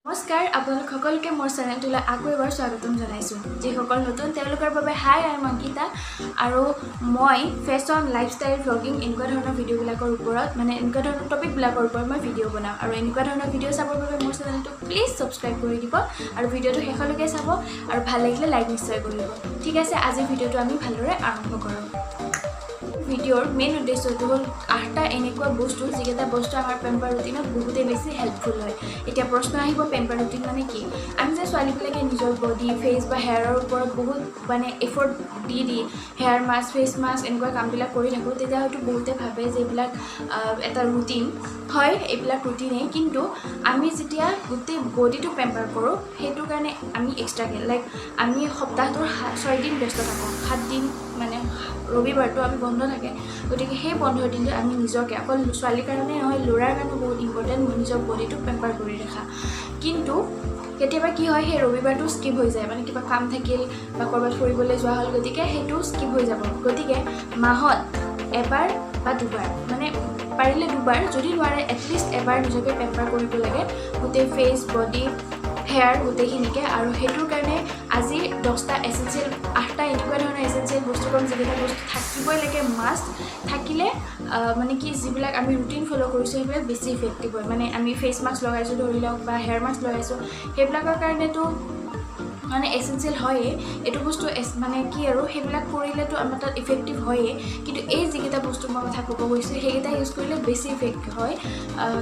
নমস্কাৰ আপোনালোক সকলোকে মোৰ চেনেলটোলৈ আকৌ এবাৰ স্বাগতম জনাইছোঁ যিসকল নতুন তেওঁলোকৰ বাবে হাই আই অংকিতা আৰু মই ফেশ্বন লাইফষ্টাইল ভ্লগিং এনেকুৱা ধৰণৰ ভিডিঅ'বিলাকৰ ওপৰত এনেকুৱা ধৰণৰ টপিকবিলাকৰ ওপৰত মই ভিডিঅ' বনাওঁ আৰু এনেকুৱা ধৰণৰ ভিডিঅ' চাবৰ বাবে মোৰ চেনেলটো প্লিজ ছাবস্ক্ৰাইব কৰি দিব আৰু ভিডিঅ'টো শেষলৈকে চাব আৰু ভাল লাগিলে লাইক নিশ্চয় কৰিব ঠিক আছে আজিৰ ভিডিঅ'টো আমি ভালদৰে আৰম্ভ কৰোঁ ভিডিঅ'ৰ মেইন উদ্দেশ্যটো হ'ল 8টা এনেকুৱা বস্তু যিকেইটা বস্তু আমাৰ পেম্পাৰ ৰুটিনত বহুতেই বেছি হেল্পফুল হয় এতিয়া প্ৰশ্ন আহিব পেম্পাৰ ৰুটিন মানে কি আমি যে ছোৱালীবিলাকে নিজৰ বডি ফেচ বা হেয়াৰৰ ওপৰত বহুত এফৰ্ট দি হেয়াৰ মাস্ক ফেচ মাস্ক এনেকুৱা কামবিলাক কৰি থাকোঁ তেতিয়া হয়তো বহুতে ভাবে যে এইবিলাক এটা ৰুটিন হয় এইবিলাক ৰুটিনেই কিন্তু আমি যেতিয়া গোটেই বডিটো পেম্পাৰ কৰোঁ সেইটো কাৰণে আমি এক্সট্ৰাকৈ আমি সপ্তাহটোৰ 6 দিন ব্যস্ত থাকোঁ 7 দিন ৰবিবাৰটো আমি বন্ধ থাকে গতিকে সেই বন্ধৰ দিনটো আমি নিজকে অকল ছোৱালীৰ কাৰণে নহয় ল'ৰাৰ কাৰণে বহুত ইম্পৰ্টেণ্ট নিজৰ বডিটো পেম্পাৰ কৰি ৰাখা কিন্তু কেতিয়াবা কি হয় সেই ৰবিবাৰটো স্কিপ হৈ যায় কিবা কাম থাকিল বা ক'ৰবাত ফুৰিবলৈ যোৱা হ'ল গতিকে সেইটো স্কিপ হৈ যাব গতিকে মাহত এবাৰ বা দুবাৰ পাৰিলে দুবাৰ যদি নোৱাৰে এটলিষ্ট এবাৰ নিজকে পেম্পাৰ কৰিব লাগে গোটেই ফেচ বডি হেয়াৰ গোটেইখিনিকে আৰু সেইটোৰ কাৰণে আজি 10টা এচেঞ্চিয়েল 8টা এনেকুৱা ধৰণৰ এচেঞ্চিয়েল বস্তু ক'ম যিকেইটা বস্তু থাকিবই লাগে মাষ্ট থাকিলে কি যিবিলাক আমি ৰুটিন ফ'ল' কৰিছোঁ সেইবিলাক বেছি ইফেক্টিভ হয় আমি ফেচ মাস্ক লগাইছোঁ ধৰি লওক বা হেয়াৰ মাস্ক লগাইছোঁ সেইবিলাকৰ কাৰণেতো এচেঞ্চিয়েল হয়েই এইটো বস্তু কি আৰু সেইবিলাক কৰিলেতো আমাৰ তাত ইফেক্টিভ হয়েই কিন্তু এই যিকেইটা বস্তু মই কথা ক'ব গৈছোঁ সেইকেইটা ইউজ কৰিলে বেছি ইফেক্টিভ হয়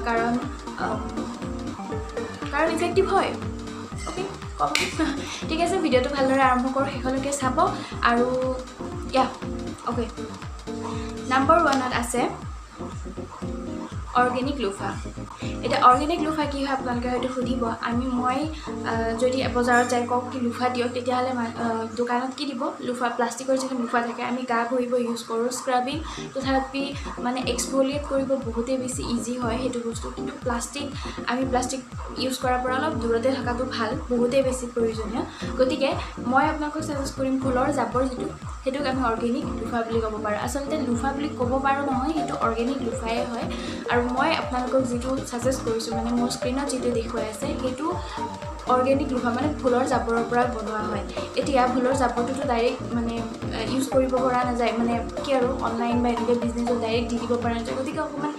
কাৰণ ইফেক্টিভ হয় অ'কে কম ঠিক আছে ভিডিঅ'টো ভালদৰে আৰম্ভ কৰোঁ শেষলৈকে চাব আৰু অ'কে নম্বৰ 1ত আছে অৰ্গেনিক লোফা এতিয়া অৰ্গেনিক লোফা কি হয় আপোনালোকে হয়তো সুধিব মই যদি বজাৰত যাই কওক কি লোফা দিয়ক তেতিয়াহ'লে দোকানত কি দিব লোফা প্লাষ্টিকৰ যিখন লোফা থাকে আমি গা ঘঁহিব ইউজ কৰোঁ স্ক্ৰাবিং তথাপি এক্সফলিয়েট কৰিব বহুতেই বেছি ইজি হয় সেইটো বস্তু কিন্তু আমি প্লাষ্টিক ইউজ কৰাৰ পৰা অলপ দূৰতে থকাটো ভাল বহুতেই বেছি প্ৰয়োজনীয় গতিকে মই আপোনালোকক ছাজেষ্ট কৰিম ফুলৰ জাবৰ যিটো সেইটোক আমি অৰ্গেনিক লোফা বুলি ক'ব পাৰোঁ আচলতে লোফা বুলি ক'ব পাৰোঁ নহয় সেইটো অৰ্গেনিক লোফাই হয় আৰু মই আপোনালোকক যিটো ছাজেষ্ট কৰিছোঁ মোৰ স্ক্ৰীণত যিটো দেখুৱাই আছে সেইটো অৰ্গেনিক লোফা ফুলৰ জাবৰৰ পৰা বনোৱা হয় এতিয়া ফুলৰ জাবৰটোতো ডাইৰেক্ট ইউজ কৰিব পৰা নাযায় কি আৰু অনলাইন বা এনেকৈ বিজনেছত ডাইৰেক্ট দি দিব পৰা নাযায় গতিকে অকণমান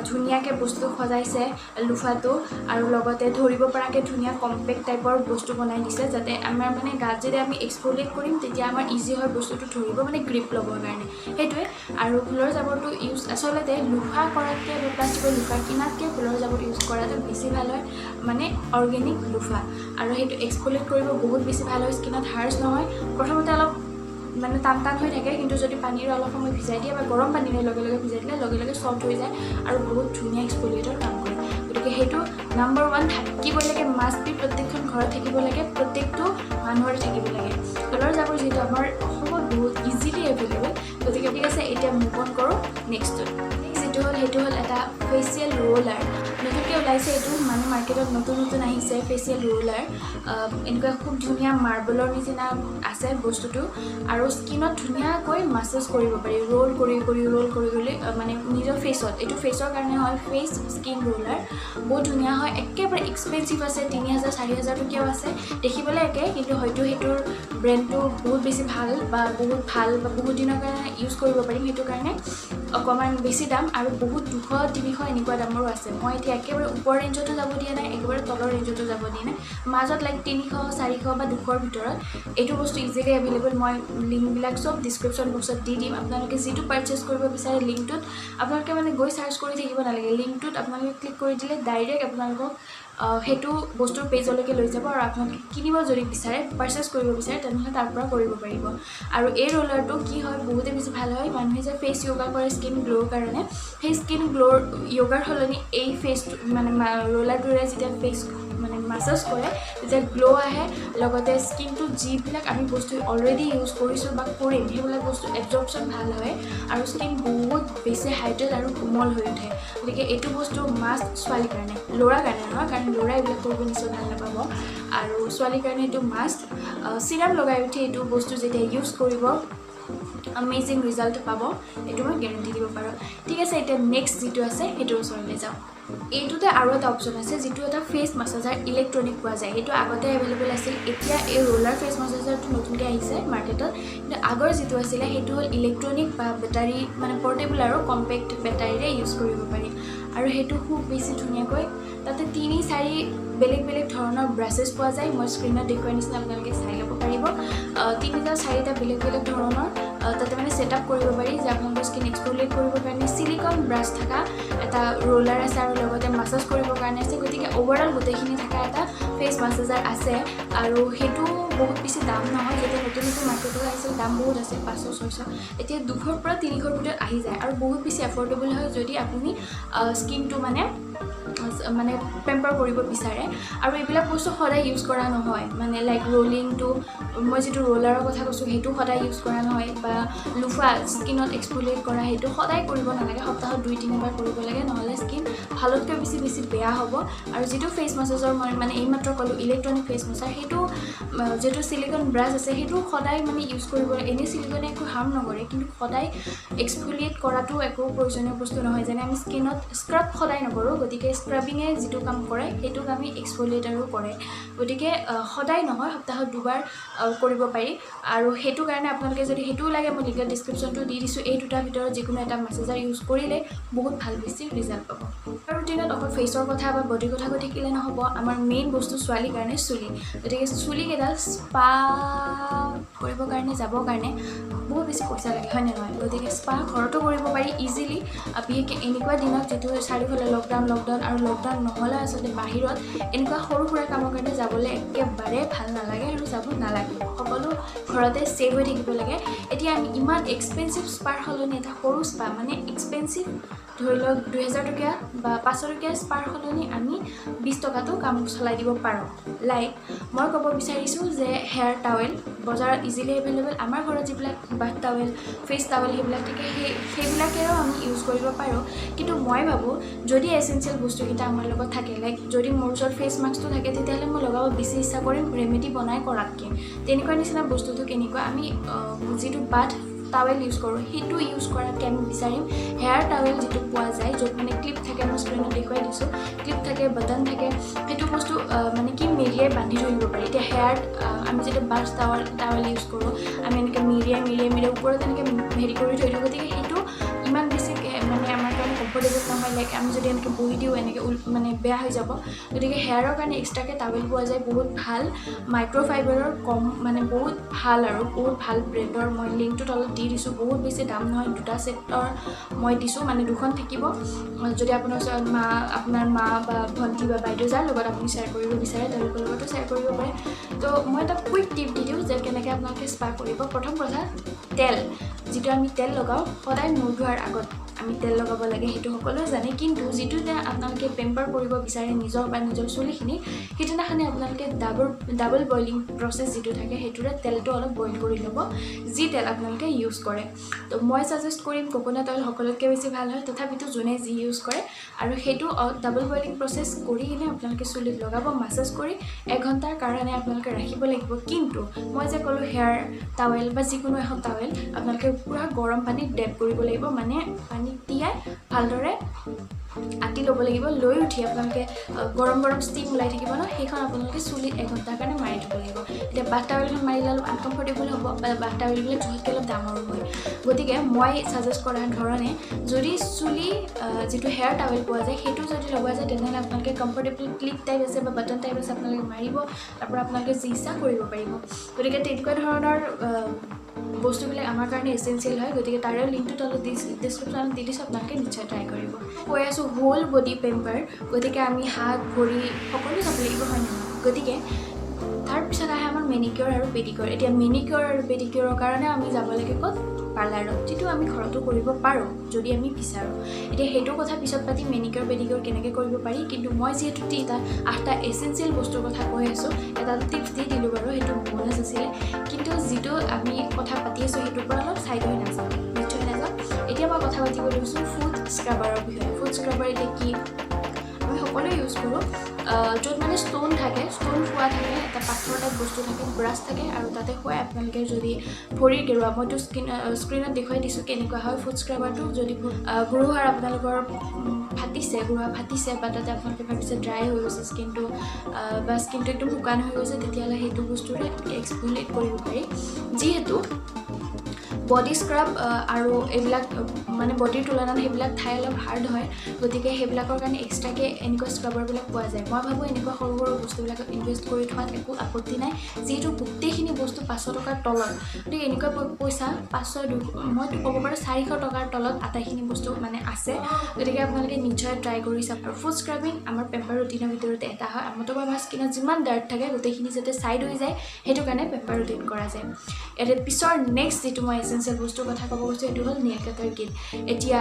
ধুনীয়াকৈ বস্তু সজাইছে লোফাটো আৰু লগতে ধৰিব পৰাকৈ ধুনীয়া কম্পেক্ট টাইপৰ বস্তু বনাই দিছে যাতে আমাৰ গাত যদি আমি এক্সফলিয়েট কৰিম তেতিয়া আমাৰ ইজি হয় বস্তুটো ধৰিব গ্ৰিপ ল'বৰ কাৰণে সেইটোৱে আৰু ফুলৰ জাবৰটো ইউজ আচলতে লোফা কৰাতকৈ বা প্লাষ্টিকৰ লোফা কিনাতকৈ ফুলৰ জাবৰ ইউজ কৰাটো বেছি ভাল হয় অৰ্গেনিক লোফা আৰু সেইটো এক্সফলিয়েট কৰিব বহুত বেছি ভাল হয় স্কিনত হাৰ্চ নহয় প্ৰথমতে অলপ টান হৈ থাকে কিন্তু যদি পানীৰে অলপ সময় ভিজাই দিয়ে বা গৰম পানীৰে লগে লগে ভিজাই দিলে লগে লগে ছফ্ট হৈ যায় আৰু বহুত ধুনীয়া এক্সফলিয়েটৰ কাম কৰে গতিকে সেইটো নম্বৰ 1 থাকিবই লাগে মাষ্ট বি প্ৰত্যেকখন ঘৰত থাকিব লাগে প্ৰত্যেকটো মানুহৰে থাকিব লাগে ফুলৰ জাবৰ যিহেতু আমাৰ অসমত বহুত ইজিলি এভেইলেবল গতিকে ঠিক আছে এতিয়া মুভ অন কৰোঁ নেক্সটত যিটো হ'ল সেইটো হ'ল এটা ফেচিয়েল ৰোলাৰ নতুনকৈ ওলাইছে এইটো মাৰ্কেটত নতুন আহিছে ফেচিয়েল ৰোলাৰ এনেকুৱা খুব ধুনীয়া মাৰ্বলৰ নিচিনা আছে বস্তুটো আৰু স্কিনত ধুনীয়াকৈ মাছাজ কৰিব পাৰি ৰোল কৰি নিজৰ ফেচত এইটো ফেচৰ কাৰণে হয় ফেচ স্কিন ৰোলাৰ বহুত ধুনীয়া হয় একেবাৰে এক্সপেঞ্চিভ আছে 3,000-4,000 টকীয়াও আছে দেখিবলৈ একে কিন্তু হয়তো সেইটোৰ ব্ৰেণ্ডটো বহুত বেছি ভাল বা বহুত দিনৰ কাৰণে ইউজ কৰিব পাৰিম সেইটো কাৰণে অকণমান বেছি দাম আৰু বহুত 200-300 এনেকুৱা দামৰো আছে মই এতিয়া একেবাৰে ওপৰ ৰেঞ্জতো যাব দিয়া নাই একেবাৰে তলৰ ৰেঞ্জতো যাব দিয়া নাই মাজত 300-400 বা 200ৰ ভিতৰত এইটো বস্তু ইজিলি এভেইলেবল মই লিংকবিলাক চব ডিছক্ৰিপশ্যন বক্সত দি দিম আপোনালোকে যিটো পাৰচেছ কৰিব বিচাৰে লিংকটোত আপোনালোকে গৈ চাৰ্চ কৰি থাকিব নালাগে লিংকটোত আপোনালোকে ক্লিক কৰি দিলে ডাইৰেক্ট আপোনালোকক সেইটো বস্তুৰ পেজলৈকে লৈ যাব আৰু আপোনালোকে কিনিব যদি বিচাৰে পাৰচেছ কৰিব বিচাৰে তেনেহ'লে তাৰ পৰা কৰিব পাৰিব আৰু এই ৰোলাৰটো কি হয় বহুতেই বেছি ভাল হয় মানুহে যে ফেচ য়োগা কৰে স্কিন গ্ল'ৰ কাৰণে সেই স্কিন গ্ল'ৰ য়োগাৰ সলনি এই ফেচটো ৰোলাৰটোৰে যেতিয়া ফেচ মাছাজ কৰে তেতিয়া গ্ল' আহে লগতে স্কিনটোত যিবিলাক আমি বস্তু অলৰেডি ইউজ কৰিছোঁ বা কৰিম সেইবিলাক বস্তু এবজৰ্পশ্যন ভাল হয় আৰু স্কিন বহুত বেছি হাইড্ৰেট আৰু কোমল হৈ উঠে গতিকে এইটো বস্তু মাষ্ট ছোৱালীৰ কাৰণে ল'ৰাৰ কাৰণে নহয় কাৰণ ল'ৰা এইবিলাক কৰিব নিশ্চয় ভাল নাপাব আৰু ছোৱালীৰ কাৰণে এইটো মাষ্ট চিৰাম লগাই উঠি এইটো বস্তু যেতিয়া ইউজ কৰিব আমেজিং ৰিজাল্ট পাব, এইটো মই গেৰেণ্টি দিব পাৰোঁ। ঠিক আছে, এতিয়া নেক্সট যিটো আছে সেইটোৰ ওচৰলৈ যাওঁ। এইটোতে আৰু এটা অপশ্যন আছে, যিটো এটা ফেচ মাছাজাৰ ইলেক্ট্ৰনিক পোৱা যায়। সেইটো আগতে এভেইলেবল আছিল, এতিয়া এই ৰোলাৰ ফেচ মাছাজাৰটো নতুনকৈ আহিছে মাৰ্কেটত। কিন্তু আগৰ যিটো আছিলে সেইটো হ'ল ইলেক্ট্ৰনিক বা বেটাৰী, মানে পৰ্টেবল আৰু কম্পেক্ট বেটাৰীৰে ইউজ কৰিব পাৰি। আৰু সেইটো খুব বেছি ধুনীয়াকৈ, তাতে 3-4 বেলেগ বেলেগ ধৰণৰ ব্ৰাছেছ পোৱা যায়। মই স্ক্ৰীণত দেখুৱাৰ নিচিনা আপোনালোকে চাই ল'ব পাৰিব। 3-4টা বেলেগ বেলেগ ধৰণৰ তাতে মানে ছেটআপ কৰিব পাৰি, যে আপোনালোকৰ স্কিন এক্সফলিয়েট কৰিবৰ কাৰণে চিলিকন ব্ৰাছ থকা এটা ৰোলাৰ আছে, আৰু লগতে মাছাজ কৰিবৰ কাৰণে আছে। গতিকে অভাৰঅল গোটেইখিনি থকা এটা ফেচ মাছাজাৰ আছে, আৰু সেইটো বহুত বেছি দাম নহয়। যেতিয়া নতুন নতুন মাৰ্কেটত আহিছিল দাম বহুত আছে, 500-600, এতিয়া 200ৰ পৰা 300ৰ ভিতৰত আহি যায়, আৰু বহুত বেছি এফৰ্ডেবল হয় যদি আপুনি স্কিনটো মানে পেম্পাৰ কৰিব বিচাৰে। আৰু এইবিলাক বস্তু সদায় ইউজ কৰা নহয়, মানে লাইক ৰোলিংটো, মই যিটো ৰোলাৰৰ কথা কৈছোঁ সেইটো সদায় ইউজ কৰা নহয়, বা লোফা স্কিনত এক্সফলিয়েট কৰা সেইটো সদায় কৰিব নালাগে, সপ্তাহত 2-3বাৰ কৰিব লাগে, নহ'লে স্কিন ভালতকৈ বেছি বেয়া হ'ব। আৰু যিটো ফেচ মাছাজৰ মই মানে এইমাত্ৰ ক'লোঁ ইলেক্ট্ৰনিক ফেচ মাছাজ, সেইটো যিটো চিলিকন ব্ৰাছ আছে সেইটো সদায় মানে ইউজ কৰিব লাগে। এনেই চিলিকনে একো হাৰ্ম নকৰে, কিন্তু সদায় এক্সফলিয়েট কৰাটো একো প্ৰয়োজনীয় বস্তু নহয়। যেনে আমি স্কিনত স্ক্ৰাব সদায় নকৰোঁ, গতিকে স্ক্ৰাবিঙে যিটো কাম কৰে সেইটোক আমি এক্সফলিয়েটাৰো কৰে। গতিকে সদায় নহয়, সপ্তাহত 2বাৰ কৰিব পাৰি। আৰু সেইটো কাৰণে আপোনালোকে যদি সেইটোও লাগে, মই লিংকত ডিছক্ৰিপশ্যনটো দি দিছোঁ। এই দুটাৰ ভিতৰত যিকোনো এটা মাছাজাৰ ইউজ কৰিলে বহুত ভাল বেছি ৰিজাল্ট পাব। ৰুটিনত অকল ফেচৰ কথা বা বডিৰ কথা কৈ থাকিলে নহ'ব, আমাৰ মেইন বস্তু ছোৱালীৰ কাৰণে চুলি। গতিকে চুলিকেইডাল স্পা কৰিবৰ কাৰণে যাবৰ কাৰণে বহুত বেছি পইচা লাগে, হয়নে নহয়? গতিকে স্পা ঘৰতো কৰিব পাৰি ইজিলি, বিশেষকৈ এনেকুৱা দিনত যিটো চাৰিওফালে লকডাউন আৰু লকডাউন নহ'লে আচলতে বাহিৰত এনেকুৱা সৰু সুৰা কামৰ কাৰণে যাবলৈ একেবাৰে ভাল নালাগে, আৰু যাব নালাগে। সকলো ঘৰতে ছেভ হৈ থাকিব লাগে। এতিয়া আমি ইমান এক্সপেঞ্চিভ স্পাৰ সলনি এটা সৰু স্পা, মানে এক্সপেঞ্চিভ ধৰি লওক 2000 টকীয়া বা 500 টকীয়া স্পাৰ সলনি আমি 20 টকাতো কাম চলাই দিব পাৰোঁ। লাইক মই ক'ব বিচাৰিছোঁ যে হেয়াৰ টাৱেল বজাৰত ইজিলি এভেইলেবল। আমাৰ ঘৰত যিবিলাক বাথ টাৱেল, ফেচ টাৱেল সেইবিলাক থাকে, সেইবিলাকেও আমি ইউজ কৰিব পাৰোঁ। কিন্তু মই ভাবোঁ যদি এচেঞ্চিয়েল বস্তুকেইটা আমাৰ লগত থাকে, লাইক যদি মোৰ ওচৰত ফেচ মাস্কটো থাকে, তেতিয়াহ'লে মই লগাব বেছি ইচ্ছা কৰিম ৰেমেডি বনাই কৰাতকৈ। তেনেকুৱা নিচিনা বস্তুটো কেনেকুৱা, আমি যিটো বাথ টাৱেল ইউজ কৰোঁ সেইটো ইউজ কৰাতকৈ আমি বিচাৰিম হেয়াৰ টাৱেল যিটো পোৱা যায়, য'ত মানে ক্লিপ থাকে, মই স্ক্ৰীণত দেখুৱাই দিছোঁ, ক্লিপ থাকে, বাটন থাকে, সেইটো বস্তু মানে কি মেৰিয়াই বান্ধি থৈ দিব পাৰি। এতিয়া হেয়াৰ আমি যেতিয়া বাথ টাৱেল ইউজ কৰোঁ, আমি এনেকৈ মেৰিয়াই ওপৰত এনেকৈ হেৰি কৰি থৈ দিওঁ। গতিকে সেইটো ইমান বেছি মানে আমাৰ কাৰণে কমফৰ্টেবল নহয়। লাইক আমি যদি এনেকৈ বহি দিওঁ এনেকৈ মানে বেয়া হৈ যাব। গতিকে হেয়াৰৰ কাৰণে এক্সট্ৰাকৈ টাৱেল পোৱা যায়, বহুত ভাল মাইক্ৰ'ফাইবাৰৰ, কম মানে বহুত ভাল, আৰু বহুত ভাল ব্ৰেণ্ডৰ। মই লিংকটো তলত দি দিছোঁ, বহুত বেছি দাম নহয়। 2টা ছেটৰ মই দিছোঁ, মানে 2খন থাকিব। যদি আপোনাৰ ওচৰত আপোনাৰ মা বা ভণ্টি বা বাইদেউ যাৰ লগত আপুনি শ্বেয়াৰ কৰিব বিচাৰে, তেওঁলোকৰ লগতো শ্বেয়াৰ কৰিব পাৰে। তো মই এটা কুইক টিপ দি দিওঁ যে কেনেকৈ আপোনালোকে স্পা কৰিব। প্ৰথম কথা, তেল, যিটো আমি তেল লগাওঁ সদায় মূৰ ধোৱাৰ আগত আমি তেল লগাব লাগে, সেইটো সকলোৱে জানে। কিন্তু যিটোতে আপোনালোকে পেম্পাৰ কৰিব বিচাৰে নিজৰ বা নিজৰ চুলিখিনি, সেইদিনাখনে আপোনালোকে ডাবল বইলিং প্ৰচেছ যিটো থাকে সেইটোৰে তেলটো অলপ বইল কৰি ল'ব, যি তেল আপোনালোকে ইউজ কৰে। তো মই ছাজেষ্ট কৰিম কোকোনাট অইল সকলোতকৈ বেছি ভাল হয়, তথাপিতো যোনে যি ইউজ কৰে। আৰু সেইটো ডাবল বইলিং প্ৰচেছ কৰি কিনে আপোনালোকে চুলিত লগাব, মাছাজ কৰি 1 ঘণ্টাৰ কাৰণে আপোনালোকে ৰাখিব লাগিব। কিন্তু মই যে ক'লোঁ হেয়াৰ টাৱেল বা যিকোনো এখন টাৱেল আপোনালোকে পূৰা গৰম পানীত ডেপ কৰিব লাগিব, মানে পানীত তিয়াই ভালদৰে আঁকি ল'ব লাগিব। লৈ উঠি আপোনালোকে গৰম ষ্টিম ওলাই থাকিব ন, সেইখন আপোনালোকে চুলিত 1 ঘণ্টাৰ কাৰণে মাৰি থ'ব লাগিব। এতিয়া বাথ টাৱেলখন মাৰিলে অলপ আনকমফৰ্টেবল হ'ব, বা বাথ টাৱেলবিলাক জোখতকৈ অলপ ডাঙৰো হয়। গতিকে মই ছাজেষ্ট কৰা ধৰণে যদি চুলি যিটো হেয়াৰ টাৱেল পোৱা যায় সেইটো যদি লগোৱা যায়, তেনেহ'লে আপোনালোকে কমফৰ্টেবল ক্লিপ টাইপ আছে বা বাটন টাইপ আছে, আপোনালোকে মাৰিব, তাৰপৰা আপোনালোকে যি ইচ্ছা কৰিব পাৰিব। গতিকে তেনেকুৱা ধৰণৰ বস্তুবিলাক আমাৰ কাৰণে এচেঞ্চিয়েল হয়। গতিকে তাৰে লিংকটো তলত ডিছক্ৰিপশ্যনত দি দিছোঁ, আপোনালোকে নিশ্চয় ট্ৰাই কৰিব। কৈ আছোঁ হোল বডি পেম্পাৰ, গতিকে আমি হাত ভৰি সকলো যাব লাগিব, হয় নহয়? গতিকে তাৰপিছত আহে আমাৰ মেনিকিয়ৰ আৰু পেডিকিয়ৰ। এতিয়া মেনিকিয়ৰ আৰু পেডিকিয়ৰৰ কাৰণে আমি যাব লাগে ক'ত? পাৰ্লাৰত, যিটো আমি ঘৰতো কৰিব পাৰোঁ যদি আমি বিচাৰোঁ। এতিয়া সেইটো কথা পিছত পাতি, মেনিকিয়ৰ পেডিকিয়ৰ কেনেকৈ কৰিব পাৰি। কিন্তু মই যিহেতু 8টা এচেঞ্চিয়েল বস্তুৰ কথা কৈ আছোঁ, এটা টিপছ দি দিলোঁ বাৰু, সেইটো বোনাছ আছিলে। কিন্তু যিটো আমি কথা পাতি আছোঁ সেইটোৰ পৰা অলপ ছাইড হৈ নাযাওঁ, নিশ্চয় নাযাওঁ। এতিয়া মই কথা পাতিব লৈছোঁ ফুড স্ক্ৰাবাৰৰ বিষয়ে। ফুড স্ক্ৰাবাৰ এতিয়া কি? আমি সকলোৱে ইউজ কৰোঁ। য'ত মানে ষ্ট'ন থাকে, ষ্ট'ন খোৱা থাকে, এটা পাথৰ টাইপ বস্তু থাকে, ব্ৰাছ থাকে আৰু তাতে শুৱাই আপোনালোকে যদি ভৰিৰ গেৰুৱা, মইতো স্ক্ৰীণত দেখুৱাই দিছোঁ কেনেকুৱা হয় ফুট স্ক্ৰাবাৰটো। যদি গুৰুহাৰ আপোনালোকৰ গুৰুহা ফাটিছে বা তাতে আপোনালোকে ভাবিছে ড্ৰাই হৈ গৈছে স্কিনটো বা স্কিনটো একদম শুকান হৈ গৈছে, তেতিয়াহ'লে সেইটো বস্তুৰে এক্সফলিয়েট কৰিব পাৰি। যিহেতু বডি স্ক্ৰাব আৰু এইবিলাক মানে বডিৰ তুলনাত সেইবিলাক ঠাই অলপ হাৰ্ড হয়, গতিকে সেইবিলাকৰ কাৰণে এক্সট্ৰাকৈ এনেকুৱা স্ক্ৰাবাৰবিলাক পোৱা যায়। মই ভাবোঁ এনেকুৱা সৰু সৰু বস্তুবিলাকত ইনভেষ্ট কৰি থোৱাত একো আপত্তি নাই, যিহেতু গোটেইখিনি বস্তু 500 টকাৰ তলত। গতিকে এনেকুৱা পইচা 500 মইতো ক'ব পাৰোঁ 400 টকাৰ তলত আটাইখিনি বস্তু মানে আছে। গতিকে আপোনালোকে নিশ্চয় ট্ৰাই কৰি চাওক। আৰু ফুট স্ক্ৰাবিং আমাৰ পেম্পাৰ ৰুটিনৰ ভিতৰতে এটা হয়। আমাৰতো আমাৰ স্কিনত যিমান ডাৰ্ট থাকে গোটেইখিনি যাতে চাইড হৈ যায়, সেইটো কাৰণে পেম্পাৰ ৰুটিন কৰা যায়। ইয়াতে পিছৰ নেক্সট যিটো মই এচেঞ্চিয়েল বস্তুৰ কথা ক'ব গৈছোঁ, সেইটো হ'ল নেইল কাটাৰ কিট। এতিয়া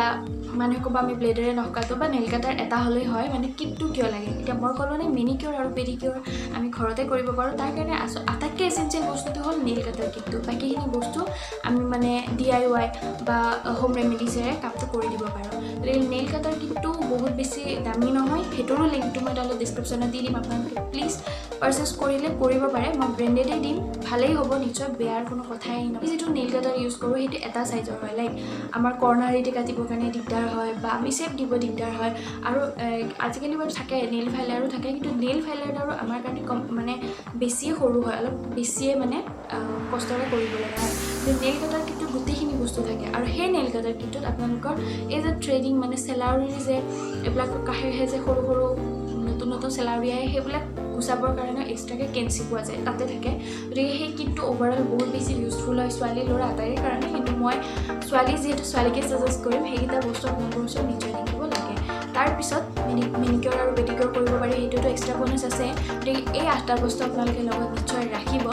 মানুহে ক'ব আমি ব্লেডেৰে নখ কাটো বা নেইল কাটাৰ এটা হ'লেই হয়, মানে কিটটো কিয় লাগে? এতিয়া মই ক'লোঁ নে মেনিকিউৰ আৰু পেডিকিউৰ আমি ঘৰতে কৰিব পাৰোঁ। তাৰ কাৰণে আটাইতকৈ এচেঞ্চিয়েল বস্তুটো হ'ল নেইল কাটাৰ কিটটো। বাকীখিনি বস্তু আমি মানে DIY বা হোম ৰেমেডিছেৰে কামটো কৰি দিব পাৰোঁ। গতিকে নেইল কাটাৰ কিটটো বহুত বেছি দামী নহয়, সেইটোৰো লিংকটো মই তালৈ ডিছক্ৰিপশ্যনত দি দিম। আপোনালোকে প্লিজ পাৰ্চেছ কৰিলে কৰিব পাৰে। মই ব্ৰেণ্ডেডেই দিম, ভালেই হ'ব নিশ্চয়, বেয়াৰ কোনো কথাই নহয়। যিটো নেইল কাটাৰ ইউজ কৰোঁ সেইটো এটা চাইজৰ হয়, লাইক আমাৰ কৰ্ণাৰ এদি কাটিবৰ কাৰণে দিগদাৰ হয় বা আমি চেপ দিব দিগদাৰ হয়। আৰু আজিকালি বাৰু থাকে নেইল ফাইলাৰো থাকে, কিন্তু নেইল ফাইলাৰডাৰো আমাৰ কাৰণে মানে বেছিয়ে সৰু হয়, অলপ বেছিয়ে মানে কষ্টৰে কৰিব লগা হয়। কিন্তু নেইল কাটাৰ কিটটোত গোটেইখিনি বস্তু থাকে। আৰু সেই নেইল কাটাৰ কিটটোত আপোনালোকৰ এই যে থ্ৰেডিং মানে চেলাউৰিৰ যে এইবিলাক কাষেহে যে সৰু সৰু নতুন নতুন চেলাউৰি আহে, সেইবিলাক গুচাবৰ কাৰণে এক্সট্ৰাকৈ কেঞ্চি পোৱা যায়, তাতে থাকে। গতিকে সেই কিটটো অভাৰঅল বহুত বেছি ইউজফুল হয় ছোৱালী ল'ৰা আটাইৰে কাৰণে। কিন্তু মই যিহেতু ছোৱালীকে ছাজেষ্ট কৰিম, সেইকেইটা বস্তু আপোনালোকৰ ওচৰত নিশ্চয় থাকিব লাগে। তাৰপিছত মেনিকিউৰ আৰু পেডিকিউৰ কৰিব পাৰি, সেইটোতো এক্সট্ৰা বনাছ আছে। গতিকে এই 8টা বস্তু আপোনালোকে লগত নিশ্চয় ৰাখিব।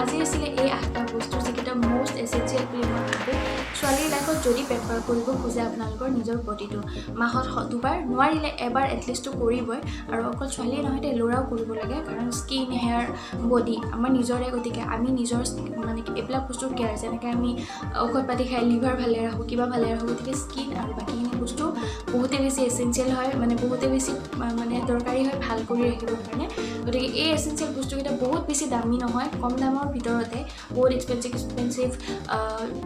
আজি আছিলে এই 8টা বস্তু, যিকেইটা মষ্ট এচেঞ্চিয়েল বুলি মই ভাবোঁ। ছোৱালীৰ লাইফত যদি পেম্পাৰ কৰিব খোজে আপোনালোকৰ নিজৰ বডিটো, মাহত 2বাৰ, নোৱাৰিলে এবাৰ এটলিষ্টটো কৰিবই। আৰু অকল ছোৱালীয়ে নহয় দে, ল'ৰাও কৰিব লাগে, কাৰণ স্কিন, হেয়াৰ, বডি আমাৰ নিজৰে। গতিকে আমি নিজৰ মানে এইবিলাক বস্তুৰ কেয়াৰ, যেনেকৈ আমি ঔষধ পাতি খাই লিভাৰ ভালে ৰাখোঁ, কিবা ভালে ৰাখোঁ, গতিকে স্কিন আৰু বাকীখিনি বস্তু বহুতেই বেছি এচেঞ্চিয়েল হয়, মানে বহুতেই বেছি মানে দৰকাৰী হয় ভাল কৰি ৰাখিবৰ কাৰণে। গতিকে এই এচেঞ্চিয়েল বস্তুকেইটা বহুত বেছি দামী নহয়, কম দামৰ ভিতৰতে, বহুত এক্সপেঞ্চিভ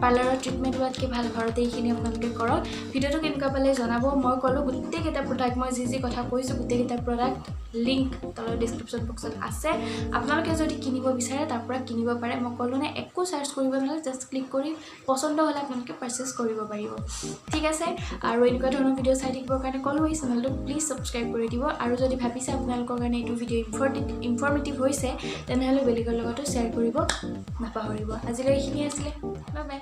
পাৰ্লাৰৰ ট্ৰিটমেণ্ট লোৱাতকৈ ভাল ঘৰতে এইখিনি আপোনালোকে কৰক। ভিডিঅ'টো কেনেকুৱা পালে জনাব। মই ক'লোঁ গোটেইকেইটা প্ৰডাক্ট, মই যি কথা কৈছোঁ গোটেইকেইটা প্ৰডাক্ট লিংক তলৰ ডিছক্ৰিপশ্যন বক্সত আছে। আপোনালোকে যদি কিনিব বিচাৰে তাৰ পৰা কিনিব পাৰে। মই ক'লোঁ নে একো চাৰ্চ কৰিব নালাগে, জাষ্ট ক্লিক কৰি পচন্দ হ'লে আপোনালোকে পাৰ্চেছ কৰিব পাৰিব। ঠিক আছে, আৰু এনেকুৱা ধৰণৰ ভিডিঅ' চাই থাকিবৰ কাৰণে ক'লোঁ এই চেনেলটো প্লিজ ছাবস্ক্ৰাইব কৰি দিব। আৰু যদি ভাবিছে আপোনালোকৰ কাৰণে এইটো ভিডিঅ' ইনফৰ্মেটিভ হৈছে, তেনেহ'লে বেলেগৰ লগতো শ্বেয়াৰ কৰিব নাপাহৰিব। আজিলৈ এইখিনিয়ে আছিলে, বাই বাই।